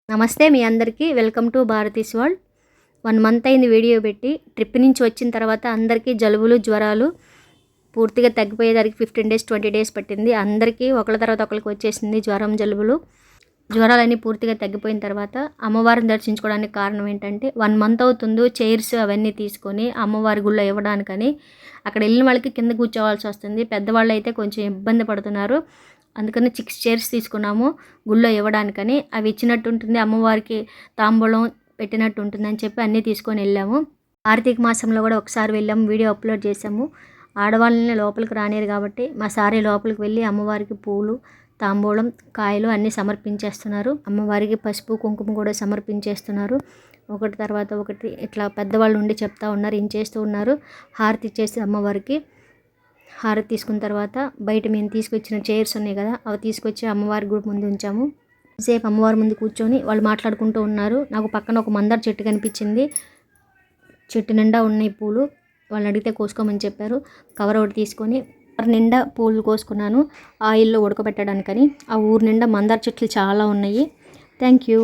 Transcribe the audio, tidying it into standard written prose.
నమస్తే మీ అందరికీ welcome to Bharati's world. 1 month అయింది వీడియో పెట్టి. ట్రిప్ నుంచి వచ్చిన తర్వాత అందరికీ జలుబులు జ్వరాలు పూర్తిగా తగ్గిపోయేదానికి 15 డేస్ 20 డేస్ పట్టింది. అందరికీ ఒకళ్ళ తర్వాత ఒకరికి వచ్చేసింది జ్వరం జలుబులు. జ్వరాలన్నీ పూర్తిగా తగ్గిపోయిన తర్వాత అమ్మవారిని దర్శించుకోవడానికి కారణం ఏంటంటే 1 మంత్ అవుతుందో చైర్స్ అవన్నీ తీసుకొని అమ్మవారి గుళ్ళో ఇవ్వడానికని అక్కడ వెళ్ళిన వాళ్ళకి కింద కూర్చోవాల్సి వస్తుంది. పెద్దవాళ్ళు అయితే కొంచెం ఇబ్బంది పడుతున్నారు. అందుకని 6 చైర్స్ తీసుకున్నాము గుళ్ళో ఇవ్వడానికని. అవి ఇచ్చినట్టు ఉంటుంది, అమ్మవారికి తాంబూలం పెట్టినట్టు ఉంటుందని చెప్పి అన్నీ తీసుకొని వెళ్ళాము. కార్తీక మాసంలో కూడా ఒకసారి వెళ్ళాము, వీడియో అప్లోడ్ చేసాము. ఆడవాళ్ళని లోపలికి రానియరు కాబట్టి మా సారే లోపలికి వెళ్ళి అమ్మవారికి పూలు తాంబూలం కాయలు అన్నీ సమర్పించేస్తున్నారు. అమ్మవారికి పసుపు కుంకుమ కూడా సమర్పించేస్తున్నారు. ఒకటి తర్వాత ఒకటి ఇట్లా పెద్దవాళ్ళు ఉండి చెప్తా ఉన్నారు, ఏం చేస్తూ ఉన్నారు. హారతి ఇచ్చేసి అమ్మవారికి హారతి తీసుకున్న తర్వాత బయట మేము తీసుకొచ్చిన చైర్స్ ఉన్నాయి కదా, అవి తీసుకొచ్చి అమ్మవారి గుడి ముందు ఉంచాము. సేపు అమ్మవారి ముందు కూర్చొని వాళ్ళు మాట్లాడుకుంటూ ఉన్నారు. నాకు పక్కన ఒక మందార చెట్టు కనిపించింది. చెట్టు నిండా ఉన్నాయి పూలు. వాళ్ళని అడిగితే కోసుకోమని చెప్పారు. కవర్ ఒకటి తీసుకొని నిండా పూలు కోసుకున్నాను ఆయిల్లో ఉడకబెట్టడానికని. ఆ ఊరు నిండా మందార చెట్లు చాలా ఉన్నాయి. Thank you.